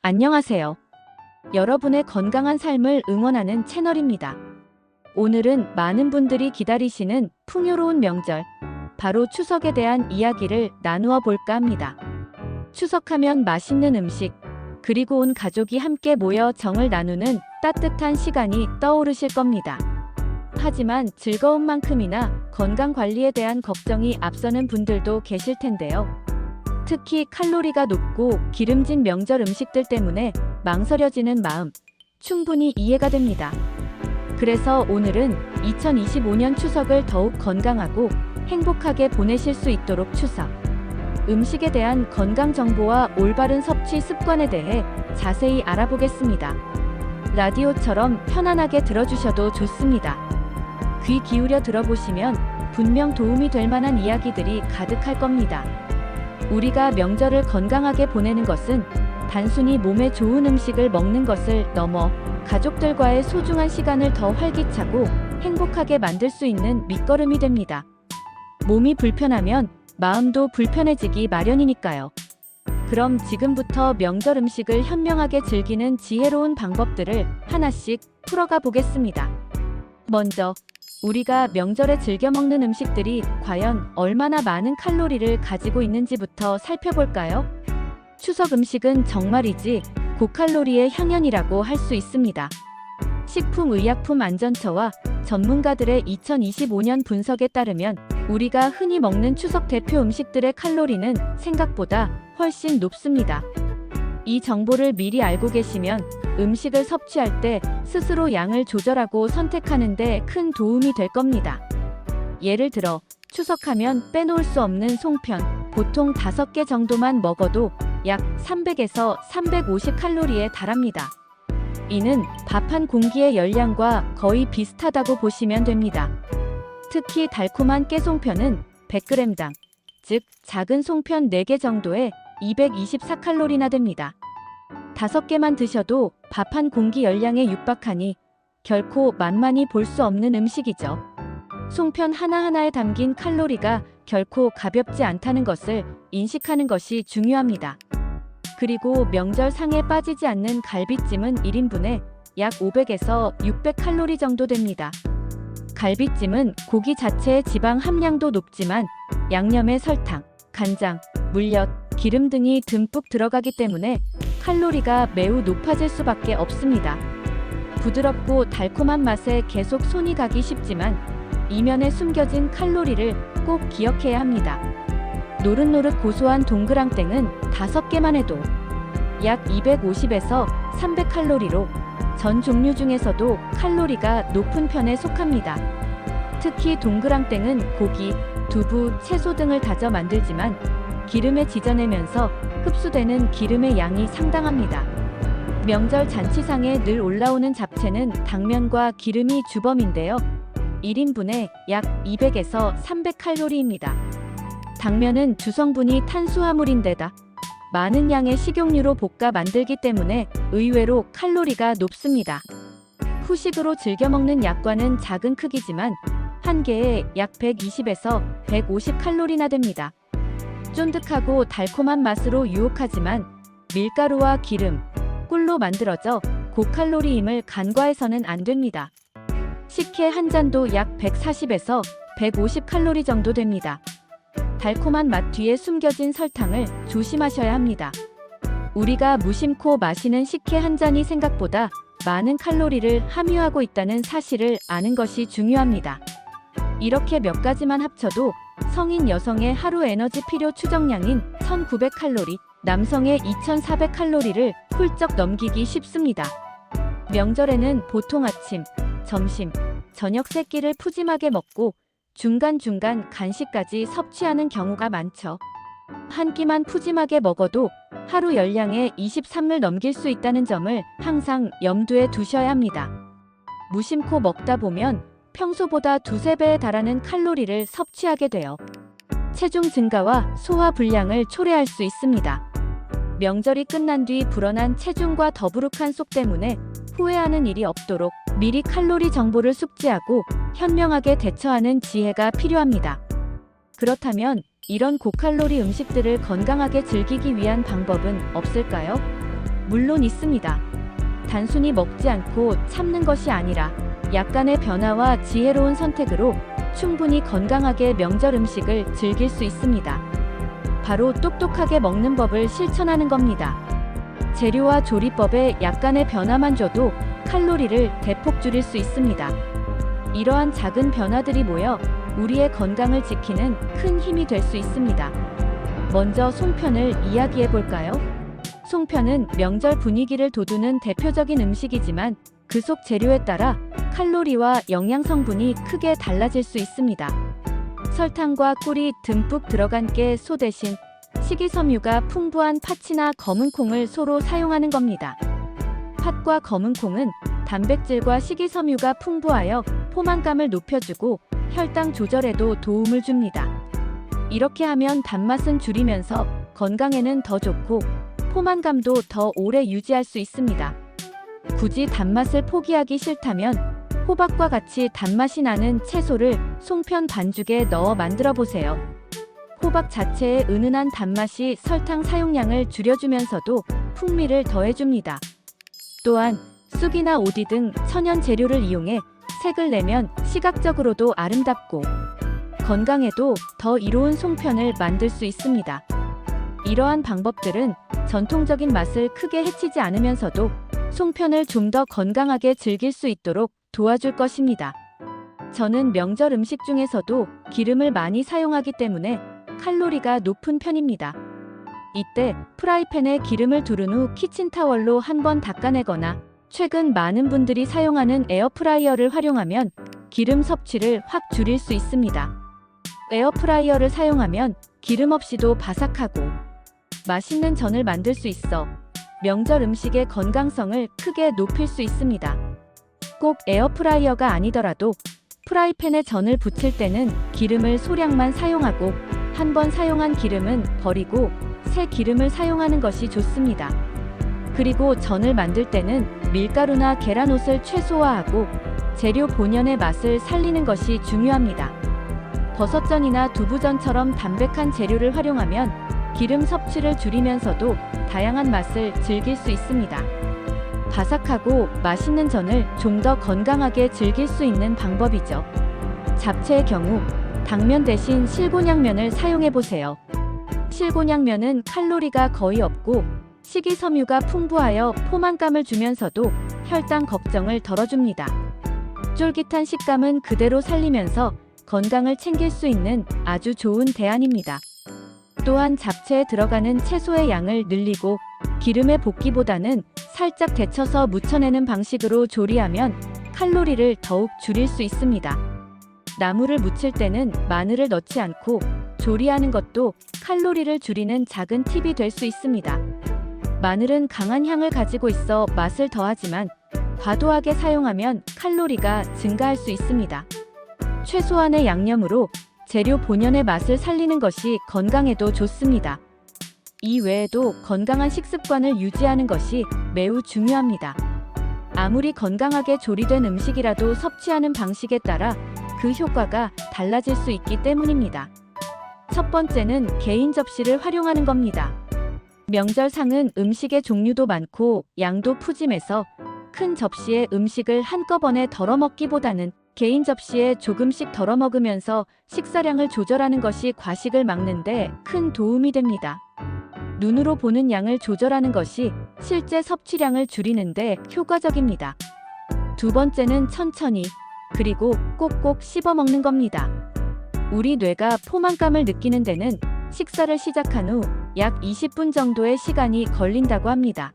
안녕하세요. 여러분의 건강한 삶을 응원하는 채널입니다. 오늘은 많은 분들이 기다리시는 풍요로운 명절, 바로 추석에 대한 이야기를 나누어 볼까 합니다. 추석하면 맛있는 음식, 그리고 온 가족이 함께 모여 정을 나누는 따뜻한 시간이 떠오르실 겁니다. 하지만 즐거움만큼이나 건강 관리에 대한 걱정이 앞서는 분들도 계실 텐데요. 특히 칼로리가 높고 기름진 명절 음식들 때문에 망설여지는 마음, 충분히 이해가 됩니다. 그래서 오늘은 2025년 추석을 더욱 건강하고 행복하게 보내실 수 있도록 추석 음식에 대한 건강 정보와 올바른 섭취 습관에 대해 자세히 알아보겠습니다. 라디오처럼 편안하게 들어주셔도 좋습니다. 귀 기울여 들어보시면 분명 도움이 될 만한 이야기들이 가득할 겁니다. 우리가 명절을 건강하게 보내는 것은 단순히 몸에 좋은 음식을 먹는 것을 넘어 가족들과의 소중한 시간을 더 활기차고 행복하게 만들 수 있는 밑거름이 됩니다. 몸이 불편하면 마음도 불편해지기 마련이니까요. 그럼 지금부터 명절 음식을 현명하게 즐기는 지혜로운 방법들을 하나씩 풀어가 보겠습니다. 먼저 우리가 명절에 즐겨 먹는 음식들이 과연 얼마나 많은 칼로리를 가지고 있는지부터 살펴볼까요? 추석 음식은 정말이지 고칼로리의 향연이라고 할 수 있습니다. 식품의약품안전처와 전문가들의 2025년 분석에 따르면 우리가 흔히 먹는 추석 대표 음식들의 칼로리는 생각보다 훨씬 높습니다. 이 정보를 미리 알고 계시면 음식을 섭취할 때 스스로 양을 조절하고 선택하는 데 큰 도움이 될 겁니다. 예를 들어 추석하면 빼놓을 수 없는 송편, 보통 5개 정도만 먹어도 약 300에서 350칼로리에 달합니다. 이는 밥 한 공기의 열량과 거의 비슷하다고 보시면 됩니다. 특히 달콤한 깨송편은 100g당, 즉 작은 송편 4개 정도에 224칼로리나 됩니다. 5개만 드셔도 밥 한 공기 열량에 육박하니 결코 만만히 볼 수 없는 음식이죠. 송편 하나하나에 담긴 칼로리가 결코 가볍지 않다는 것을 인식하는 것이 중요합니다. 그리고 명절 상에 빠지지 않는 갈비찜은 1인분에 약 500에서 600칼로리 정도 됩니다. 갈비찜은 고기 자체의 지방 함량도 높지만 양념에 설탕, 간장, 물엿, 기름 등이 듬뿍 들어가기 때문에 칼로리가 매우 높아질 수밖에 없습니다. 부드럽고 달콤한 맛에 계속 손이 가기 쉽지만 이면에 숨겨진 칼로리를 꼭 기억해야 합니다. 노릇노릇 고소한 동그랑땡은 5개만 해도 약 250에서 300칼로리로 전 종류 중에서도 칼로리가 높은 편에 속합니다. 특히 동그랑땡은 고기, 두부, 채소 등을 다져 만들지만 기름에 지져내면서 흡수되는 기름의 양이 상당합니다. 명절 잔치상에 늘 올라오는 잡채는 당면과 기름이 주범인데요. 1인분에 약 200에서 300칼로리입니다. 당면은 주성분이 탄수화물인데다 많은 양의 식용유로 볶아 만들기 때문에 의외로 칼로리가 높습니다. 후식으로 즐겨 먹는 약과는 작은 크기지만 한 개에 약 120에서 150칼로리나 됩니다. 쫀득하고 달콤한 맛으로 유혹하지만 밀가루와 기름, 꿀로 만들어져 고칼로리임을 간과해서는 안 됩니다. 식혜 한 잔도 약 140에서 150칼로리 정도 됩니다. 달콤한 맛 뒤에 숨겨진 설탕을 조심하셔야 합니다. 우리가 무심코 마시는 식혜 한 잔이 생각보다 많은 칼로리를 함유하고 있다는 사실을 아는 것이 중요합니다. 이렇게 몇 가지만 합쳐도 성인 여성의 하루 에너지 필요 추정량인 1900칼로리, 남성의 2400칼로리를 훌쩍 넘기기 쉽습니다. 명절에는 보통 아침, 점심, 저녁 세 끼를 푸짐하게 먹고 중간중간 간식까지 섭취하는 경우가 많죠. 한 끼만 푸짐하게 먹어도 하루 열량의 23을 넘길 수 있다는 점을 항상 염두에 두셔야 합니다. 무심코 먹다 보면 평소보다 2~3배에 달하는 칼로리를 섭취하게 되어 체중 증가와 소화 불량을 초래할 수 있습니다. 명절이 끝난 뒤 불어난 체중과 더부룩한 속 때문에 후회하는 일이 없도록 미리 칼로리 정보를 숙지하고 현명하게 대처하는 지혜가 필요합니다. 그렇다면 이런 고칼로리 음식들을 건강하게 즐기기 위한 방법은 없을까요? 물론 있습니다. 단순히 먹지 않고 참는 것이 아니라 약간의 변화와 지혜로운 선택으로 충분히 건강하게 명절 음식을 즐길 수 있습니다. 바로 똑똑하게 먹는 법을 실천하는 겁니다. 재료와 조리법에 약간의 변화만 줘도 칼로리를 대폭 줄일 수 있습니다. 이러한 작은 변화들이 모여 우리의 건강을 지키는 큰 힘이 될 수 있습니다. 먼저 송편을 이야기해 볼까요? 송편은 명절 분위기를 돋우는 대표적인 음식이지만 그 속 재료에 따라 칼로리와 영양 성분이 크게 달라질 수 있습니다. 설탕과 꿀이 듬뿍 들어간 깨소 대신 식이섬유가 풍부한 팥이나 검은 콩을 소로 사용하는 겁니다. 팥과 검은 콩은 단백질과 식이섬유가 풍부하여 포만감을 높여주고 혈당 조절에도 도움을 줍니다. 이렇게 하면 단맛은 줄이면서 건강에는 더 좋고 포만감도 더 오래 유지할 수 있습니다. 굳이 단맛을 포기하기 싫다면 호박과 같이 단맛이 나는 채소를 송편 반죽에 넣어 만들어 보세요. 호박 자체의 은은한 단맛이 설탕 사용량을 줄여주면서도 풍미를 더해줍니다. 또한 쑥이나 오디 등 천연 재료를 이용해 색을 내면 시각적으로도 아름답고 건강에도 더 이로운 송편을 만들 수 있습니다. 이러한 방법들은 전통적인 맛을 크게 해치지 않으면서도 송편을 좀 더 건강하게 즐길 수 있도록 도와줄 것입니다. 저는 명절 음식 중에서도 기름을 많이 사용하기 때문에 칼로리가 높은 편입니다. 이때 프라이팬에 기름을 두른 후 키친타월로 한번 닦아내거나 최근 많은 분들이 사용하는 에어프라이어를 활용하면 기름 섭취를 확 줄일 수 있습니다. 에어프라이어를 사용하면 기름 없이도 바삭하고 맛있는 전을 만들 수 있어 명절 음식의 건강성을 크게 높일 수 있습니다. 꼭 에어프라이어가 아니더라도 프라이팬에 전을 부칠 때는 기름을 소량만 사용하고 한번 사용한 기름은 버리고 새 기름을 사용하는 것이 좋습니다. 그리고 전을 만들 때는 밀가루나 계란옷을 최소화하고 재료 본연의 맛을 살리는 것이 중요합니다. 버섯전이나 두부전처럼 담백한 재료를 활용하면 기름 섭취를 줄이면서도 다양한 맛을 즐길 수 있습니다. 바삭하고 맛있는 전을 좀 더 건강하게 즐길 수 있는 방법이죠. 잡채의 경우 당면 대신 실곤양면을 사용해 보세요. 실곤양면은 칼로리가 거의 없고 식이섬유가 풍부하여 포만감을 주면서도 혈당 걱정을 덜어줍니다. 쫄깃한 식감은 그대로 살리면서 건강을 챙길 수 있는 아주 좋은 대안입니다. 또한 잡채에 들어가는 채소의 양을 늘리고 기름에 볶기보다는 살짝 데쳐서 무쳐내는 방식으로 조리하면 칼로리를 더욱 줄일 수 있습니다. 나물을 무칠 때는 마늘을 넣지 않고 조리하는 것도 칼로리를 줄이는 작은 팁이 될 수 있습니다. 마늘은 강한 향을 가지고 있어 맛을 더하지만 과도하게 사용하면 칼로리가 증가할 수 있습니다. 최소한의 양념으로 재료 본연의 맛을 살리는 것이 건강에도 좋습니다. 이 외에도 건강한 식습관을 유지하는 것이 매우 중요합니다. 아무리 건강하게 조리된 음식이라도 섭취하는 방식에 따라 그 효과가 달라질 수 있기 때문입니다. 첫 번째는 개인 접시를 활용하는 겁니다. 명절상은 음식의 종류도 많고 양도 푸짐해서 큰 접시에 음식을 한꺼번에 덜어 먹기보다는 개인 접시에 조금씩 덜어 먹으면서 식사량을 조절하는 것이 과식을 막는데 큰 도움이 됩니다. 눈으로 보는 양을 조절하는 것이 실제 섭취량을 줄이는데 효과적입니다. 두 번째는 천천히 그리고 꼭꼭 씹어 먹는 겁니다. 우리 뇌가 포만감을 느끼는 데는 식사를 시작한 후 약 20분 정도의 시간이 걸린다고 합니다.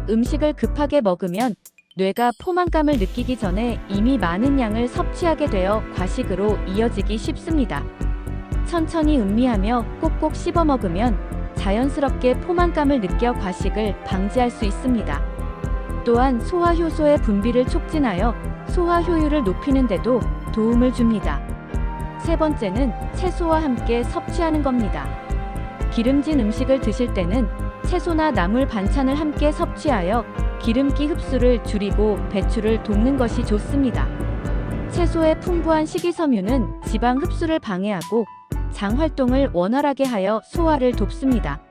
음식을 급하게 먹으면 뇌가 포만감을 느끼기 전에 이미 많은 양을 섭취하게 되어 과식으로 이어지기 쉽습니다. 천천히 음미하며 꼭꼭 씹어 먹으면 자연스럽게 포만감을 느껴 과식을 방지할 수 있습니다. 또한 소화 효소의 분비를 촉진하여 소화 효율을 높이는 데도 도움을 줍니다. 세 번째는 채소와 함께 섭취하는 겁니다. 기름진 음식을 드실 때는 채소나 나물 반찬을 함께 섭취하여 기름기 흡수를 줄이고 배출을 돕는 것이 좋습니다. 채소의 풍부한 식이섬유는 지방 흡수를 방해하고 장 활동을 원활하게 하여 소화를 돕습니다.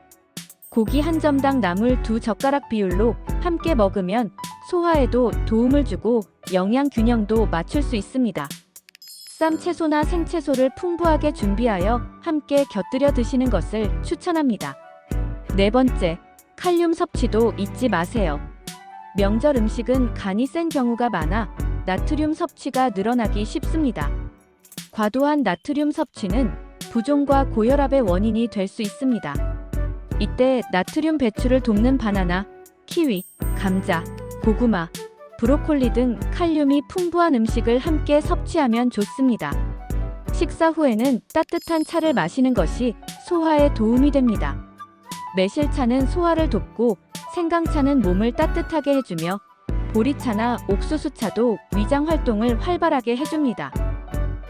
고기 한 점당 나물 2젓가락 비율로 함께 먹으면 소화에도 도움을 주고 영양 균형도 맞출 수 있습니다. 쌈 채소나 생채소를 풍부하게 준비하여 함께 곁들여 드시는 것을 추천합니다. 네 번째, 칼륨 섭취도 잊지 마세요. 명절 음식은 간이 센 경우가 많아 나트륨 섭취가 늘어나기 쉽습니다. 과도한 나트륨 섭취는 부종과 고혈압의 원인이 될 수 있습니다. 이때 나트륨 배출을 돕는 바나나, 키위, 감자, 고구마, 브로콜리 등 칼륨이 풍부한 음식을 함께 섭취하면 좋습니다. 식사 후에는 따뜻한 차를 마시는 것이 소화에 도움이 됩니다. 매실차는 소화를 돕고 생강차는 몸을 따뜻하게 해주며 보리차나 옥수수차도 위장 활동을 활발하게 해줍니다.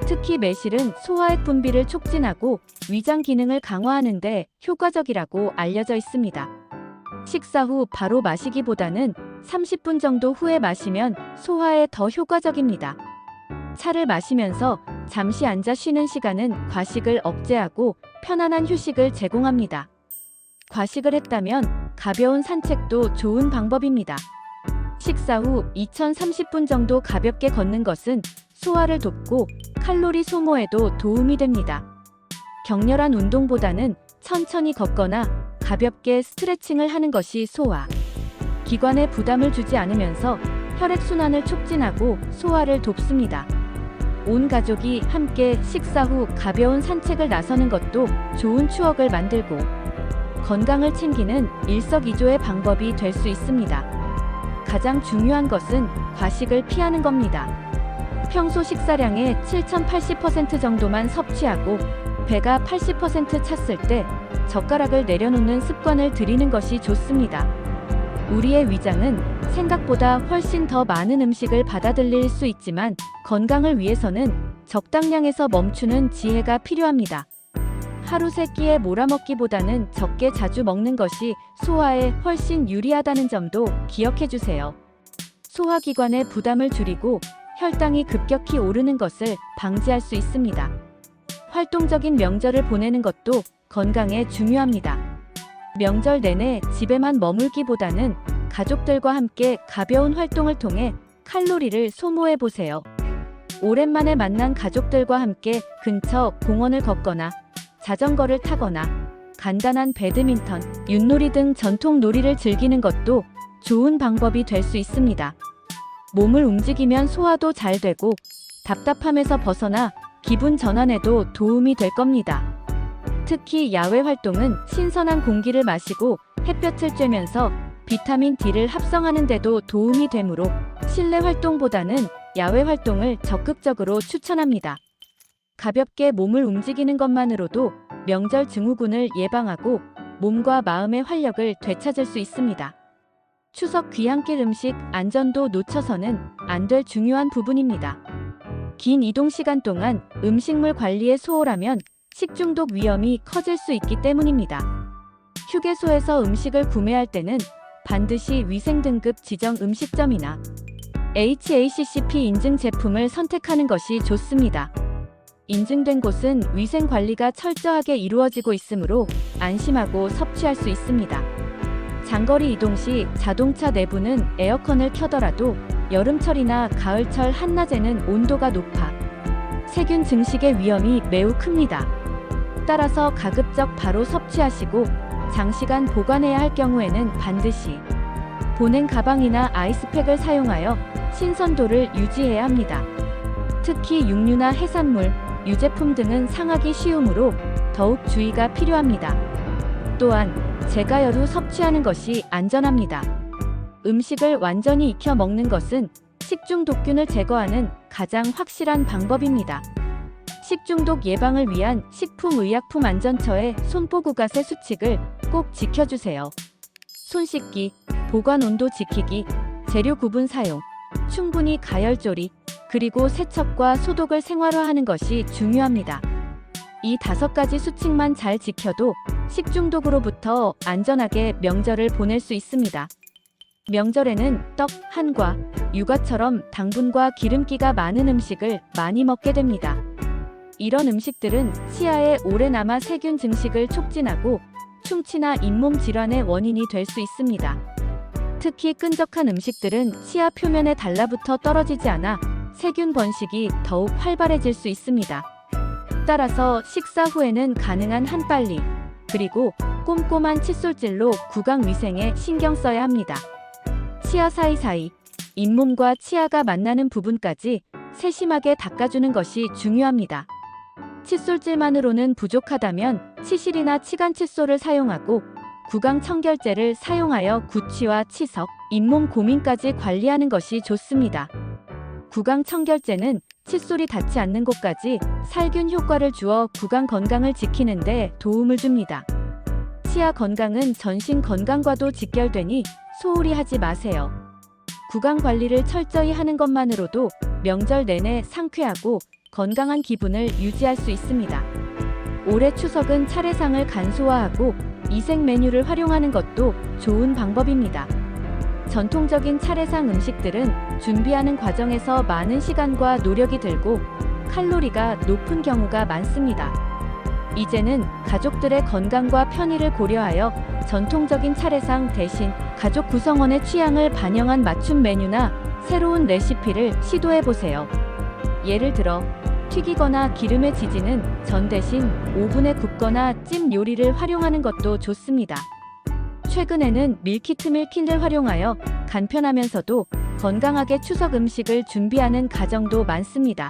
특히 매실은 소화액 분비를 촉진하고 위장 기능을 강화하는 데 효과적이라고 알려져 있습니다. 식사 후 바로 마시기보다는 30분 정도 후에 마시면 소화에 더 효과적입니다. 차를 마시면서 잠시 앉아 쉬는 시간은 과식을 억제하고 편안한 휴식을 제공합니다. 과식을 했다면 가벼운 산책도 좋은 방법입니다. 식사 후 2030분 정도 가볍게 걷는 것은 소화를 돕고 칼로리 소모에도 도움이 됩니다. 격렬한 운동보다는 천천히 걷거나 가볍게 스트레칭을 하는 것이 소화, 기관에 부담을 주지 않으면서 혈액순환을 촉진하고 소화를 돕습니다. 온 가족이 함께 식사 후 가벼운 산책을 나서는 것도 좋은 추억을 만들고 건강을 챙기는 일석이조의 방법이 될 수 있습니다. 가장 중요한 것은 과식을 피하는 겁니다. 평소 식사량의 7080% 정도만 섭취하고 배가 80% 찼을 때 젓가락을 내려놓는 습관을 들이는 것이 좋습니다. 우리의 위장은 생각보다 훨씬 더 많은 음식을 받아들일 수 있지만 건강을 위해서는 적당량에서 멈추는 지혜가 필요합니다. 하루 3끼에 몰아먹기보다는 적게 자주 먹는 것이 소화에 훨씬 유리하다는 점도 기억해 주세요. 소화기관의 부담을 줄이고 혈당이 급격히 오르는 것을 방지할 수 있습니다. 활동적인 명절을 보내는 것도 건강에 중요합니다. 명절 내내 집에만 머물기보다는 가족들과 함께 가벼운 활동을 통해 칼로리를 소모해 보세요. 오랜만에 만난 가족들과 함께 근처 공원을 걷거나 자전거를 타거나 간단한 배드민턴, 윷놀이 등 전통 놀이를 즐기는 것도 좋은 방법이 될 수 있습니다. 몸을 움직이면 소화도 잘 되고 답답함에서 벗어나 기분 전환에도 도움이 될 겁니다. 특히 야외 활동은 신선한 공기를 마시고 햇볕을 쬐면서 비타민 D를 합성하는 데도 도움이 되므로 실내 활동보다는 야외 활동을 적극적으로 추천합니다. 가볍게 몸을 움직이는 것만으로도 명절 증후군을 예방하고 몸과 마음의 활력을 되찾을 수 있습니다. 추석 귀향길 음식 안전도 놓쳐서는 안 될 중요한 부분입니다. 긴 이동 시간 동안 음식물 관리에 소홀하면 식중독 위험이 커질 수 있기 때문입니다. 휴게소에서 음식을 구매할 때는 반드시 위생등급 지정 음식점이나 HACCP 인증 제품을 선택하는 것이 좋습니다. 인증된 곳은 위생 관리가 철저하게 이루어지고 있으므로 안심하고 섭취할 수 있습니다. 장거리 이동 시 자동차 내부는 에어컨을 켜더라도 여름철이나 가을철 한낮에는 온도가 높아 세균 증식의 위험이 매우 큽니다. 따라서 가급적 바로 섭취하시고 장시간 보관해야 할 경우에는 반드시 보냉 가방이나 아이스팩을 사용하여 신선도를 유지해야 합니다. 특히 육류나 해산물, 유제품 등은 상하기 쉬우므로 더욱 주의가 필요합니다. 또한 제가열후 섭취하는 것이 안전합니다. 음식을 완전히 익혀 먹는 것은 식중독균을 제거하는 가장 확실한 방법입니다. 식중독 예방을 위한 식품의약품안전처의 손포구가세 수칙을 꼭 지켜주세요. 손 씻기, 보관 온도 지키기, 재료 구분 사용, 충분히 가열조리, 그리고 세척과 소독을 생활화하는 것이 중요합니다. 이 5가지 수칙만 잘 지켜도 식중독으로부터 안전하게 명절을 보낼 수 있습니다. 명절에는 떡, 한과, 육아처럼 당분과 기름기가 많은 음식을 많이 먹게 됩니다. 이런 음식들은 치아에 오래 남아 세균 증식을 촉진하고 충치나 잇몸 질환의 원인이 될 수 있습니다. 특히 끈적한 음식들은 치아 표면에 달라붙어 떨어지지 않아 세균 번식이 더욱 활발해질 수 있습니다. 따라서 식사 후에는 가능한 한 빨리, 그리고 꼼꼼한 칫솔질로 구강 위생에 신경 써야 합니다. 치아 사이사이, 잇몸과 치아가 만나는 부분까지 세심하게 닦아주는 것이 중요합니다. 칫솔질만으로는 부족하다면 치실이나 치간 칫솔을 사용하고 구강 청결제를 사용하여 구취와 치석, 잇몸 고민까지 관리하는 것이 좋습니다. 구강 청결제는 칫솔이 닿지 않는 곳까지 살균 효과를 주어 구강 건강을 지키는 데 도움을 줍니다. 치아 건강은 전신 건강과도 직결되니 소홀히 하지 마세요. 구강 관리를 철저히 하는 것만으로도 명절 내내 상쾌하고 건강한 기분을 유지할 수 있습니다. 올해 추석은 차례상을 간소화하고 이색 메뉴를 활용하는 것도 좋은 방법입니다. 전통적인 차례상 음식들은 준비하는 과정에서 많은 시간과 노력이 들고 칼로리가 높은 경우가 많습니다. 이제는 가족들의 건강과 편의를 고려하여 전통적인 차례상 대신 가족 구성원의 취향을 반영한 맞춤 메뉴나 새로운 레시피를 시도해보세요. 예를 들어 튀기거나 기름에 지지는 전 대신 오븐에 굽거나 찜 요리를 활용하는 것도 좋습니다. 최근에는 밀키트 밀킨을 활용하여 간편하면서도 건강하게 추석 음식을 준비하는 가정도 많습니다.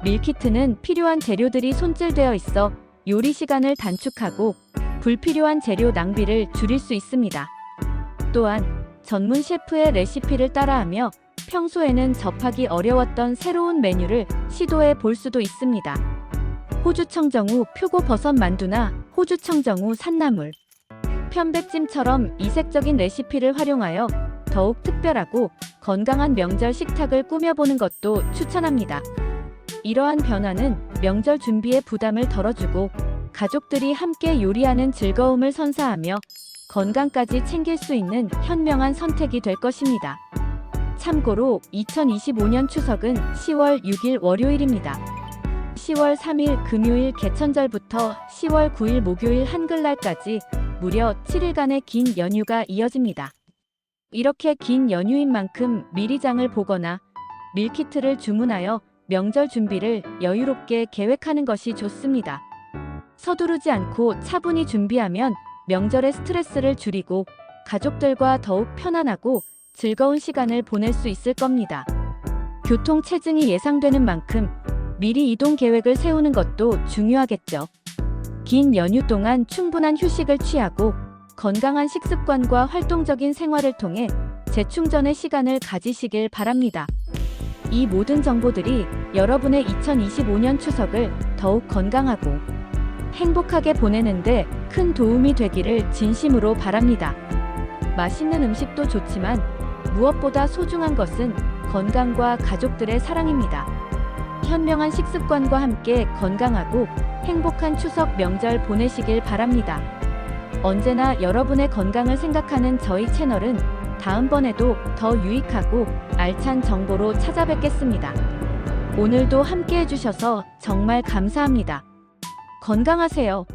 밀키트는 필요한 재료들이 손질되어 있어 요리 시간을 단축하고 불필요한 재료 낭비를 줄일 수 있습니다. 또한 전문 셰프의 레시피를 따라하며 평소에는 접하기 어려웠던 새로운 메뉴를 시도해 볼 수도 있습니다. 호주 청정우 표고버섯 만두나 호주 청정우 산나물, 편백찜처럼 이색적인 레시피를 활용하여 더욱 특별하고 건강한 명절 식탁을 꾸며보는 것도 추천합니다. 이러한 변화는 명절 준비에 부담을 덜어주고 가족들이 함께 요리하는 즐거움을 선사하며 건강까지 챙길 수 있는 현명한 선택이 될 것입니다. 참고로 2025년 추석은 10월 6일 월요일입니다. 10월 3일 금요일 개천절부터 10월 9일 목요일 한글날까지 무려 7일간의 긴 연휴가 이어집니다. 이렇게 긴 연휴인 만큼 미리 장을 보거나 밀키트를 주문하여 명절 준비를 여유롭게 계획하는 것이 좋습니다. 서두르지 않고 차분히 준비하면 명절의 스트레스를 줄이고 가족들과 더욱 편안하고 즐거운 시간을 보낼 수 있을 겁니다. 교통 체증이 예상되는 만큼 미리 이동 계획을 세우는 것도 중요하겠죠. 긴 연휴 동안 충분한 휴식을 취하고 건강한 식습관과 활동적인 생활을 통해 재충전의 시간을 가지시길 바랍니다. 이 모든 정보들이 여러분의 2025년 추석을 더욱 건강하고 행복하게 보내는데 큰 도움이 되기를 진심으로 바랍니다. 맛있는 음식도 좋지만 무엇보다 소중한 것은 건강과 가족들의 사랑입니다. 현명한 식습관과 함께 건강하고 행복한 추석 명절 보내시길 바랍니다. 언제나 여러분의 건강을 생각하는 저희 채널은 다음번에도 더 유익하고 알찬 정보로 찾아뵙겠습니다. 오늘도 함께 해주셔서 정말 감사합니다. 건강하세요.